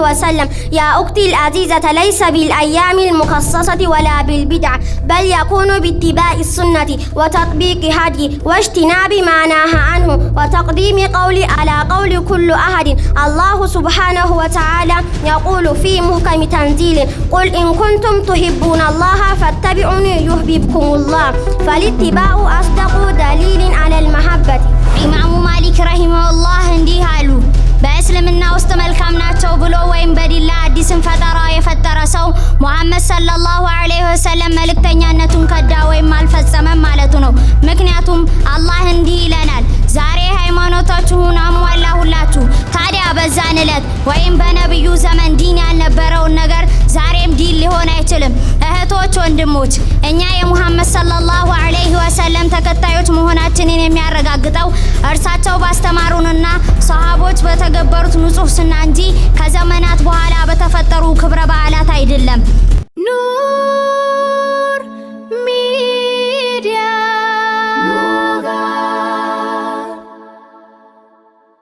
وسلم. يا أختي العزيزة ليس بالأيام المخصصة ولا بالبدع بل يكون باتباع السنة وتطبيق هدي واجتناب ما نهى عنه وتقديم قولي على قول كل أحد. الله سبحانه وتعالى يقول في محكم تنزيله قل إن كنتم تحبون الله فاتبعوني يحببكم الله فالاتباع أصدق دليل على المحبة. ኢማሙ ማሊክ ረሂመሁላህ እንዲህ አሉ። በእስልምና ውስጥ መልካም ናቸው ብሎ ወይም በዲላ አዲስን ፈጠራ የፈጠረ ሰው ሙሐመድ ሰለላሁ ዐለይሂ ወሰለም መልእክተኛነቱን ከዳ ወይም አልፈጸመም ማለቱ ነው። ምክንያቱም አላህ እንዲህ ይለናል፣ ዛሬ ሃይማኖታችሁን አሟላሁላችሁ። ታዲያ በዛን ዕለት ወይም በነብዩ ዘመን ዲን ያልነበረውን ነገር ዛሬም ዲን ሊሆን አይችልም። እህቶች፣ ወንድሞች እኛ የሙሐመድ ሰለላሁ ዐለይሂ ወሰለም ተከታዮች መሆናችንን የሚያረጋግጠው እርሳቸው ባስተማሩንና ሰሃቦች በተገበሩት ንጹህ ሱና እንጂ ከዘመናት በኋላ